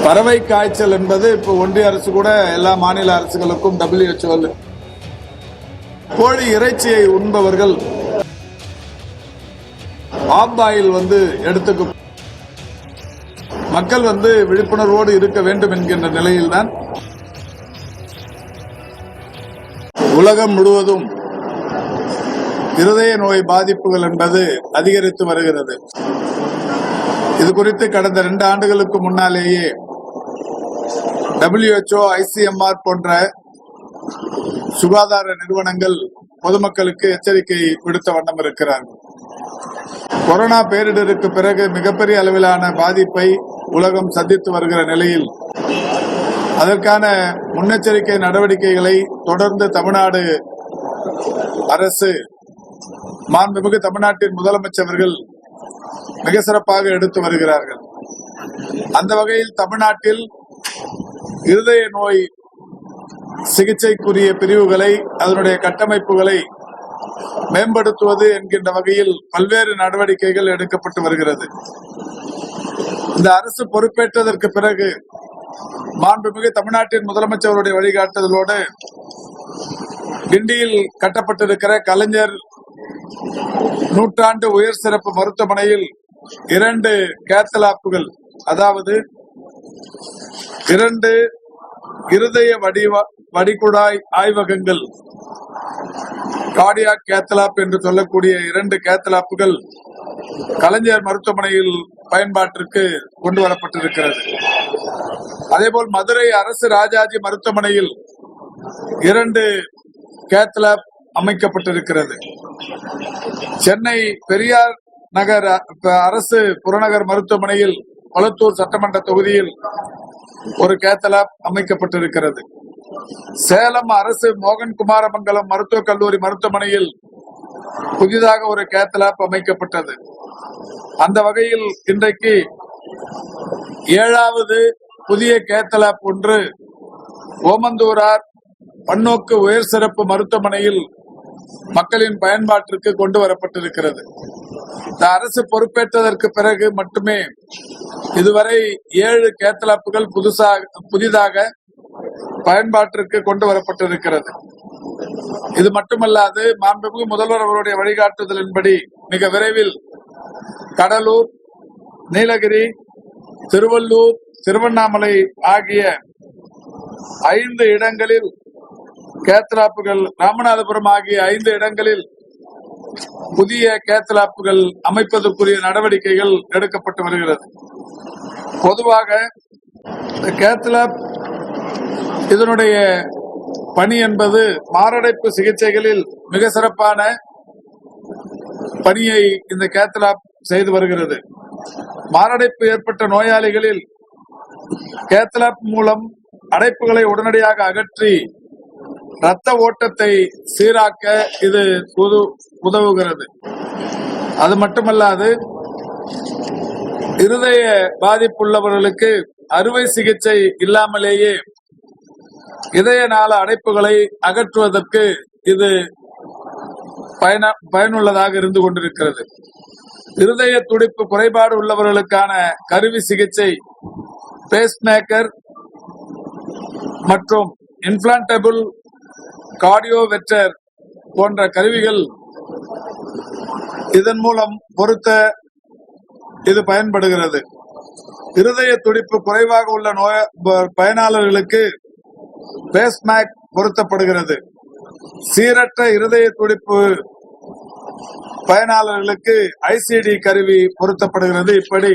பறவை காய்ச்சல் என்பது இப்போ ஒன்றிய அரசு கூட எல்லா மாநில அரசுகளுக்கும் WHO கோழி இறைச்சியை உண்பவர்கள் ஆயில் எடுத்துக்கும் மக்கள் விழிப்புணர்வோடு இருக்க வேண்டும் என்கின்ற நிலையில்தான் உலகம் முழுவதும் இருதய நோய் பாதிப்புகள் என்பது அதிகரித்து வருகிறது. இது குறித்து கடந்த 2 ஆண்டுகளுக்கு முன்னாலேயே WHO, ICMR போன்ற சுகாதார நிறுவனங்கள் பொதுமக்களுக்கு எச்சரிக்கை விடுத்த வண்ணம் இருக்கிறார்கள். கொரோனா பேரிடருக்கு பிறகு மிகப்பெரிய அளவிலான பாதிப்பை உலகம் சந்தித்து வருகிற நிலையில் அதற்கான முன்னெச்சரிக்கை நடவடிக்கைகளை தொடர்ந்து தமிழ்நாடு அரசு, மாண்புமிகு தமிழ்நாட்டின் முதலமைச்சர்கள் மிக சிறப்பாக எடுத்து வருகிறார்கள். அந்த வகையில் தமிழ்நாட்டில் இருதய நோய் சிகிச்சைக்குரிய பிரிவுகளை, அதனுடைய கட்டமைப்புகளை மேம்படுத்துவது என்கின்ற வகையில் பல்வேறு நடவடிக்கைகள் எடுக்கப்பட்டு வருகிறது. இந்த அரசு பொறுப்பேற்றதற்கு பிறகு மாண்புமிகு தமிழ்நாட்டின் முதலமைச்சருடைய வழிகாட்டுதலோடு கிண்டியில் கட்டப்பட்டிருக்கிற கலைஞர் நூற்றாண்டு உயர் சிறப்பு மருத்துவமனையில் 2 கேத்தலாப்புகள், அதாவது 2 இருதய வடிகுழாய் ஆய்வகங்கள், கார்டியாக் கேத்தலாப் என்று சொல்லக்கூடிய 2 கேத்தலாப்புகள் கலைஞர் மருத்துவமனையில் பயன்பாட்டிற்கு கொண்டு வரப்பட்டிருக்கிறது. அதேபோல் மதுரை அரசு ராஜாஜி மருத்துவமனையில் 2 கேத்தலாப் அமைக்கப்பட்டிருக்கிறது. சென்னை பெரியார் நகர் அரசு புறநகர் மருத்துவமனையில் கொளத்தூர் சட்டமன்ற தொகுதியில் ஒரு கேத்தலாப் அமைக்கப்பட்டிருக்கிறது. சேலம் அரசு மோகன் குமாரமங்கலம் மருத்துவக் கல்லூரி மருத்துவமனையில் புதிதாக ஒரு கேத்தலாப் அமைக்கப்பட்டது. அந்த வகையில் இன்றைக்கு 7வது புதிய கேத்தலாப் ஒன்று ஓமந்தூரார் பன்னோக்கு உயர் சிறப்பு மருத்துவமனையில் மக்களின் பயன்பாட்டிற்கு கொண்டு வரப்பட்டிருக்கிறது. இந்த அரசு பொறுப்பேற்றதற்கு பிறகு மட்டுமே இதுவரை 7 கேத்தலாப்புகள் புதிதாக பயன்பாட்டிற்கு கொண்டு வரப்பட்டிருக்கிறது. இது மட்டுமல்லாது மாண்புமிகு முதல்வர் அவருடைய வழிகாட்டுதலின்படி மிக விரைவில் கடலூர், நீலகிரி, திருவள்ளூர், திருவண்ணாமலை ஆகிய 5 இடங்களில் கேத்தலாப்புகள், ராமநாதபுரம் ஆகிய 5 இடங்களில் புதிய கேத்தலாப்புகள் அமைப்பதற்குரிய நடவடிக்கைகள் எடுக்கப்பட்டு வருகிறது. பொதுவாக கேத்தலாப் இதனுடைய பணி என்பது மாரடைப்பு சிகிச்சைகளில் மிக சிறப்பான பணியை இந்த கேத்தலாப் செய்து வருகிறது. மாரடைப்பு ஏற்பட்ட நோயாளிகளில் கேத்தலாப் மூலம் அடைப்புகளை உடனடியாக அகற்றி இரத்த ஓட்டத்தை சீராக்க இது உதவுகிறது. அது மட்டுமல்லாது இருதய பாதிப்புள்ளவர்களுக்கு அறுவை சிகிச்சை இல்லாமலேயே இதய நாள அடைப்புகளை அகற்றுவதற்கு இது பயனுள்ளதாக இருந்து கொண்டிருக்கிறது. இருதய துடிப்பு குறைபாடு உள்ளவர்களுக்கான கருவி சிகிச்சை, பேஸ்மேக்கர் மற்றும் இம்ப்ளான்டபிள் கார்டியோவெர்டர் போன்ற கருவிகள் இதன் மூலம் பொருத்த இது பயன்படுகிறது. இருதய துடிப்பு குறைவாக உள்ள பயனாளர்களுக்கு பேஸ்மேக் பொருத்தப்படுகிறது. சீரற்ற இருதய துடிப்பு பயனாளர்களுக்கு ICD கருவி பொருத்தப்படுகிறது. இப்படி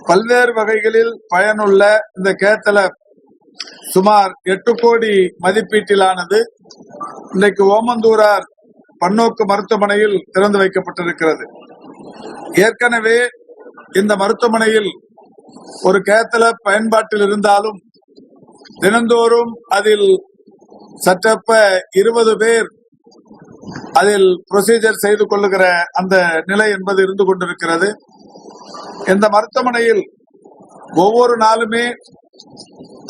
பல்வேறு வகைகளில் பயனுள்ள இந்த கேத்தலாப் சுமார் 8 கோடி மதிப்பீட்டிலானது இன்றைக்கு ஓமந்தூரார் பன்னோக்கு மருத்துவமனையில் திறந்து வைக்கப்பட்டிருக்கிறது. ஏற்கனவே இந்த மருத்துவமனையில் ஒரு கேத்தலாப் பயன்பாட்டில் இருந்தாலும் தினந்தோறும் அதில் சற்றப்ப 20 பேர் அதில் ப்ரொசீஜர் செய்து கொள்ளுகிற அந்த நிலை என்பது இருந்து கொண்டிருக்கிறது. இந்த மருத்துவமனையில் ஒவ்வொரு நாளுமே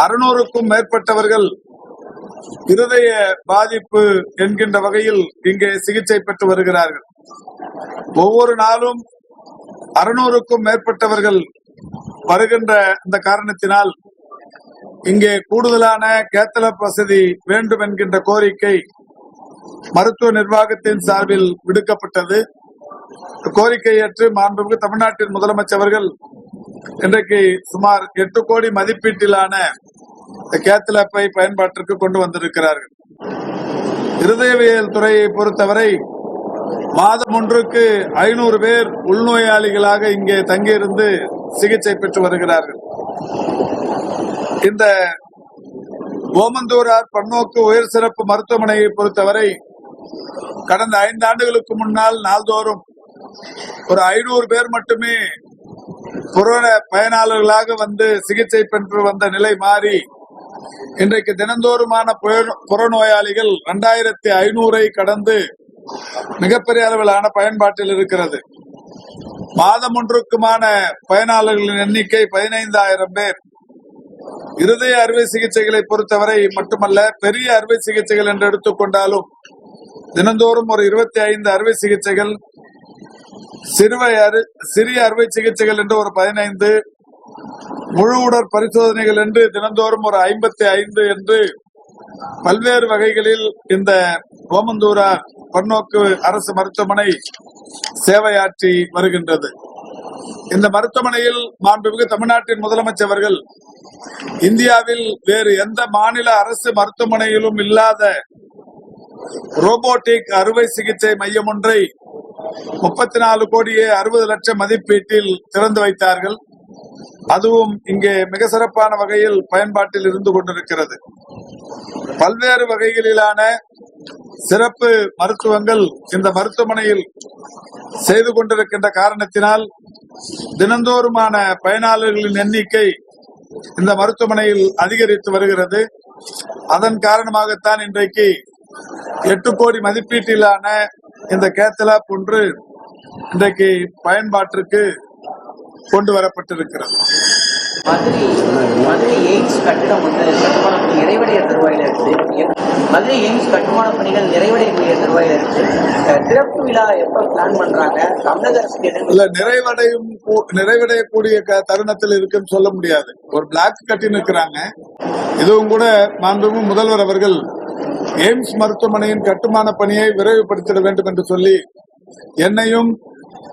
600க்கும் மேற்பட்டவர்கள் இருதய பாதிப்பு என்கின்ற வகையில் இங்கே சிகிச்சை பெற்று வருகிறார்கள். ஒவ்வொரு நாளும் 600க்கும் மேற்பட்டவர்கள் வருகின்ற இந்த காரணத்தினால் இங்கே கூடுதலான கேத்தலப் வசதி வேண்டும் என்கின்ற கோரிக்கை மருத்துவ நிர்வாகத்தின் சார்பில் விடுக்கப்பட்டது. கோரிக்கை ஏற்று மாண்புமிகு தமிழ்நாட்டின் முதலமைச்சர் அவர்கள் இன்றைக்கு சுமார் 8 கோடி மதிப்பீட்டிலான கேத்தலப்பை பயன்பாட்டிற்கு கொண்டு வந்திருக்கிறார்கள். இருதயவியல் துறையை பொறுத்தவரை மாதம் ஒன்றுக்கு 500 பேர் உள்நோயாளிகளாக இங்கே தங்கியிருந்து சிகிச்சை பெற்று வருகிறார்கள். இந்த ஓமந்தூரார் பன்னோக்கு உயர் சிறப்பு மருத்துவமனையை பொறுத்தவரை கடந்த 5 ஆண்டுகளுக்கு முன்னால் நாள்தோறும் ஒரு 500 பேர் மட்டுமே கொரோனா பயனாளர்களாக வந்து சிகிச்சை பெற்று வந்த நிலை மாறி இன்றைக்கு தினந்தோறுமான புறநோயாளிகள் 2500 கடந்து மிகப்பெரிய அளவிலான பயன்பாட்டில் இருக்கிறது. மாதம் ஒன்றுக்குமான பயனாளர்களின் எண்ணிக்கை 15,000 பேர். இருதய அறுவை சிகிச்சைகளை பொறுத்தவரை மட்டுமல்ல, பெரிய அறுவை சிகிச்சைகள் என்று எடுத்துக்கொண்டாலும் தினந்தோறும் ஒரு 25 அறுவை சிகிச்சைகள், சிறிய அறுவை சிகிச்சைகள் என்று ஒரு 15, முழு உடற் பரிசோதனைகள் என்று தினந்தோறும் ஒரு 55 என்று பல்வேறு வகைகளில் இந்த ஓமந்தூரார் பன்னோக்கு அரசு மருத்துவமனை சேவையாற்றி வருகின்றது. இந்த மருத்துவமனையில் மாண்புமிகு தமிழ்நாட்டின் முதலமைச்சர் அவர்கள் இந்தியாவில் வேறு எந்த மாநில அரசு மருத்துவமனையிலும் இல்லாத ரோபோட்டிக் அறுவை சிகிச்சை மையம் ஒன்றை 34 கோடியே 60 லட்சம் மதிப்பீட்டில் திறந்து வைத்தார்கள். அதுவும் இங்கே மிக சிறப்பான வகையில் பயன்பாட்டில் இருந்து கொண்டிருக்கிறது. பல்வேறு வகைகளிலான சிறப்பு மருத்துவங்கள் இந்த மருத்துவமனையில் செய்து கொண்டிருக்கின்ற காரணத்தினால் தினந்தோறுமான பயனாளர்களின் எண்ணிக்கை இந்த மருத்துவமனையில் அதிகரித்து வருகிறது. அதன் காரணமாகத்தான் இன்றைக்கு 8 கோடி மதிப்பீட்டிலான இந்த கேத்தலாப் ஒன்று இன்றைக்கு பயன்பாட்டிற்கு கொண்டு வரப்பட்டிருக்கிறது. மதுரை எய்ம்ஸ் கட்டிடம் கட்டுமானம் நிறைவடைய தருவாயில் இருக்கு. மதுரை எய்ம்ஸ் கட்டுமான பணிகள் நிறைவடையக்கூடிய தருவாயில் இருக்கு. திறப்பு விழா எப்ப பிளான் பண்றாங்க? தமிழக அரசு நிறைவடையக்கூடிய தருணத்தில் இருக்குன்னு சொல்ல முடியாது. ஒரு பிளாக் கட்டி நிற்கிறாங்க. இதுவும் கூட மாண்புமிகு முதல்வர் அவர்கள் எய்ம்ஸ் மருத்துவமனையின் கட்டுமான பணியை விரைவுபடுத்திட வேண்டும் என்று சொல்லி என்னையும்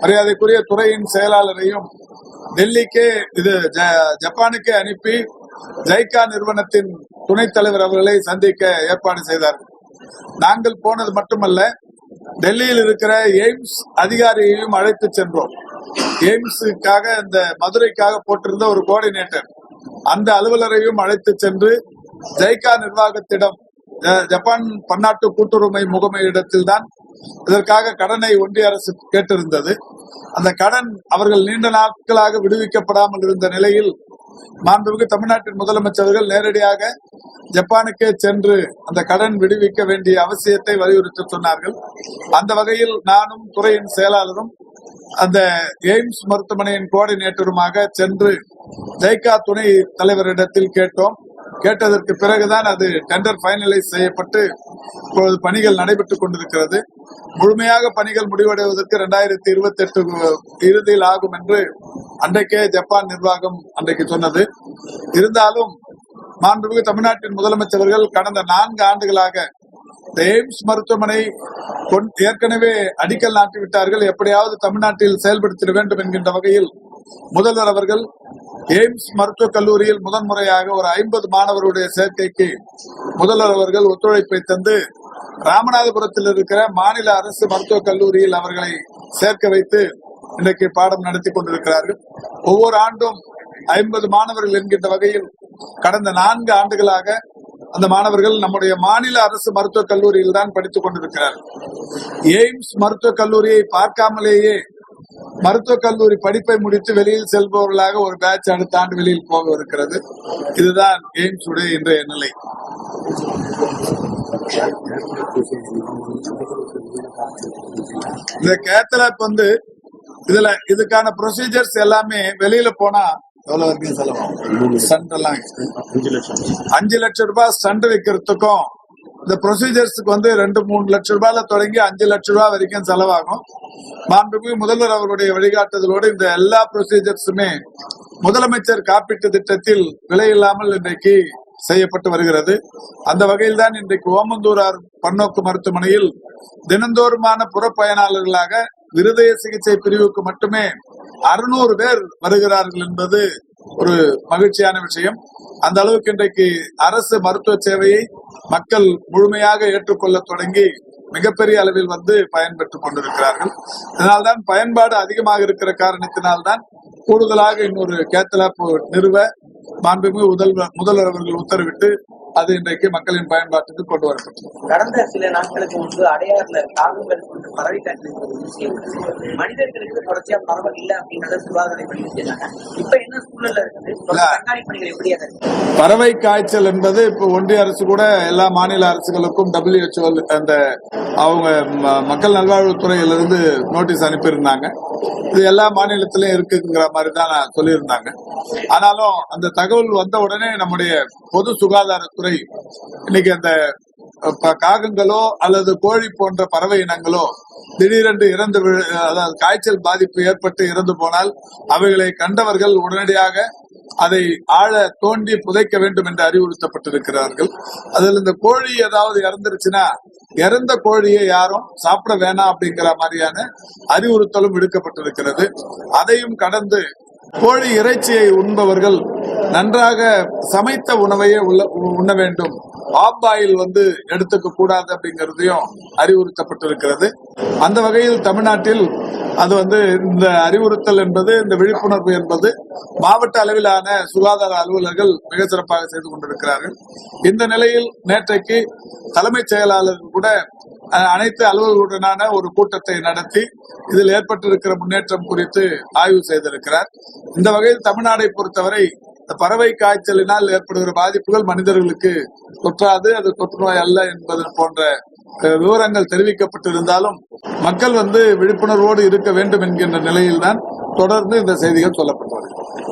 மரியாதைக்குரிய துறையின் செயலாளரையும் டெல்லிக்கே ஜப்பானுக்கே அனுப்பி ஜைகா நிறுவனத்தின் துணைத் தலைவர் அவர்களை சந்திக்க ஏற்பாடு செய்தார்கள். நாங்கள் போனது மட்டுமல்ல, டெல்லியில் இருக்கிற எய்ம்ஸ் அதிகாரியையும் அழைத்து சென்றோம். எய்ம்ஸுக்காக இந்த மதுரைக்காக போட்டிருந்த ஒரு கோஆர்டினேட்டர், அந்த அலுவலரையும் அழைத்து சென்று ஜைகா நிர்வாகத்திடம், ஜப்பான் பன்னாட்டு கூட்டுறவு முகமையிடத்தில் தான் இதற்காக கடனை ஒன்றிய அரசு கேட்டிருந்தது. அந்த கடன் அவர்கள் நீண்ட நாட்களாக விடுவிக்கப்படாமல் இருந்த நிலையில் மாண்புமிகு தமிழ்நாட்டின் முதலமைச்சர்கள் நேரடியாக ஜப்பானுக்கே சென்று அந்த கடன் விடுவிக்க வேண்டிய அவசியத்தை வலியுறுத்தி சொன்னார்கள். அந்த வகையில் நானும் துறையின் செயலாளரும் அந்த எய்ம்ஸ் மருத்துவமனையின் கோஆர்டினேட்டருமாக சென்று ஜைகா துணை தலைவரிடத்தில் கேட்டோம். கேட்டதற்கு பிறகுதான் அது டெண்டர் பைனலைஸ் செய்யப்பட்டு இப்பொழுது பணிகள் நடைபெற்றுக் கொண்டிருக்கிறது. முழுமையாக பணிகள் முடிவடைவதற்கு 2028 இறுதியில் ஆகும் என்று அன்றைக்கே ஜப்பான் நிர்வாகம் அன்றைக்கு சொன்னது. இருந்தாலும் மாண்புமிகு தமிழ்நாட்டின் முதலமைச்சர்கள் கடந்த 4 ஆண்டுகளாக இந்த எய்ம்ஸ் மருத்துவமனை ஏற்கனவே அடிக்கல் நாட்டிவிட்டார்கள். எப்படியாவது தமிழ்நாட்டில் செயல்படுத்திட வேண்டும் என்கின்ற வகையில் முதல்வர் அவர்கள் எய்ம்ஸ் மருத்துவக் கல்லூரியில் முதன்முறையாக ஒரு 50 மாணவருடைய சேர்க்கைக்கு முதல்வர் அவர்கள் ஒத்துழைப்பை தந்து ராமநாதபுரத்தில் இருக்கிற மாநில அரசு மருத்துவக் கல்லூரியில் அவர்களை சேர்க்க வைத்து இன்றைக்கு பாடம் நடத்தி கொண்டிருக்கிறார்கள். ஒவ்வொரு ஆண்டும் 50 மாணவர்கள் என்கின்ற வகையில் கடந்த 4 ஆண்டுகளாக அந்த மாணவர்கள் நம்முடைய மாநில அரசு மருத்துவக் கல்லூரியில் தான் படித்துக் கொண்டிருக்கிறார்கள். எய்ம்ஸ் மருத்துவக் கல்லூரியை பார்க்காமலேயே மருத்துவக் கல்லூரி படிப்பை முடித்து வெளியில் செல்பவர்களாக ஒரு பேட்ச் அடுத்த ஆண்டு வெளியில் போக இருக்கிறது. இதுதான் எய்ம்ஸ் உடைய இன்றைய நிலை. இந்த கேத்தலாப் இதுக்கான ப்ரொசீஜர்ஸ் எல்லாமே வெளியில போனா எவ்வளவு வரைக்கும் செலவாகும்? 5 லட்சம் ரூபாய் ஸ்டண்ட் வைக்கிறதுக்கும் இந்த ப்ரொசீஜர்ஸ்க்கு வந்து 2-3 லட்சம் ரூபாயில தொடங்கி 5 லட்சம் ரூபாய் வரைக்கும் செலவாகும். மாண்புமிகு முதல்வர் அவருடைய வழிகாட்டுதலோடு இந்த எல்லா ப்ரொசீஜர்ஸுமே முதலமைச்சர் காப்பீட்டு திட்டத்தில் விலையில்லாமல் இன்றைக்கு செய்யப்பட்டு வருகிறது. அந்த வகையில் தான் இன்றைக்கு ஓமந்தூரார் பன்னோக்கு மருத்துவமனையில் தினந்தோறுமான புறப்பயனாளர்களாக இருதய சிகிச்சை பிரிவுக்கு மட்டுமே 600 பேர் வருகிறார்கள் என்பது ஒரு மகிழ்ச்சியான விஷயம். அந்த அளவுக்கு இன்றைக்கு அரசு மருத்துவ சேவையை மக்கள் முழுமையாக ஏற்றுக்கொள்ள தொடங்கி மிகப்பெரிய அளவில் வந்து பயன்பெற்றுக் கொண்டிருக்கிறார்கள். இதனால்தான் பயன்பாடு அதிகமாக இருக்கிற காரணத்தினால்தான் கூடுதலாக இன்னொரு கேத்லாப் நிறுவ மாண்புமிகு முதல்வர் அவர்கள் உத்தரவிட்டு அது இன்றைக்கு மக்களின் பயன்பாட்டுக்கு கொண்டு வரப்பட்டது. கடந்த சில நாட்களுக்கு முன்பு அடையாறுல காகங்கள் கொண்டு பறவை காய்ச்சல் மனிதர்களுக்கு தொடர்ச்சியா பரவல் இல்லை அப்படின்றத சுகாதார பணிகள் செய்தாங்க. இப்ப என்ன சூழல்ல இருக்குது, கண்காணிப்பு பணிகள் எப்படி? பறவை காய்ச்சல் என்பது இப்ப ஒன்றிய அரசு கூட எல்லா மாநில அரசுகளுக்கும் WHO அந்த அவங்க மக்கள் நல்வாழ்வுத்துறையிலிருந்து நோட்டீஸ் அனுப்பியிருந்தாங்க. இது எல்லா மாநிலத்திலும் இருக்குங்கிற மாதிரி தான் சொல்லியிருந்தாங்க. ஆனாலும் அந்த தகவல் வந்த உடனே நம்முடைய பொது சுகாதாரத்துறை இன்னைக்கு அந்த காகங்களோ அல்லது கோழி போன்ற பறவை இனங்களோ திடீரென்று அதாவது காய்ச்சல் பாதிப்பு ஏற்பட்டு இறந்து போனால் அவைகளை கண்டவர்கள் உடனடியாக அதை ஆழ தோண்டி புதைக்க வேண்டும் என்று அறிவுறுத்தப்பட்டிருக்கிறார்கள். அதில் இந்த கோழி ஏதாவது இறந்துருச்சுன்னா இறந்த கோழியை யாரும் சாப்பிட வேணாம் அப்படிங்கிற மாதிரியான அறிவுறுத்தலும் விடுக்கப்பட்டிருக்கிறது. அதையும் கடந்து கோழி இறைச்சியை உண்பவர்கள் நன்றாக சமைத்த உணவையே உண்ண வேண்டும், ஆப் ஆயில் வந்து எடுத்துக்க கூடாது அப்படிங்கிறதையும் அறிவுறுத்தப்பட்டிருக்கிறது. அந்த வகையில் தமிழ்நாட்டில் அது வந்து இந்த அறிவுறுத்தல் என்பது, இந்த விழிப்புணர்வு என்பது மாவட்ட அளவிலான சுகாதார அலுவலர்கள் மிக சிறப்பாக செய்து கொண்டிருக்கிறார்கள். இந்த நிலையில் நேற்றைக்கு தலைமைச் செயலாளர் கூட அனைத்து அலுவலர்களுடனான ஒரு கூட்டத்தை நடத்தி இதில் ஏற்பட்டிருக்கிற முன்னேற்றம் குறித்து ஆய்வு செய்திருக்கிறார். இந்த வகையில் தமிழ்நாடை பொறுத்தவரை பறவை காய்ச்சலினால் ஏற்படுகிற பாதிப்புகள் மனிதர்களுக்கு தொற்றாது, அது தொற்று நோய் அல்ல என்பது போன்ற விவரங்கள் தெரிவிக்கப்பட்டிருந்தாலும் மக்கள் வந்து விழிப்புணர்வோடு இருக்க வேண்டும் என்கின்ற நிலையில்தான் தொடர்ந்து இந்த செய்திகள் சொல்லப்பட்டு வருகிறது.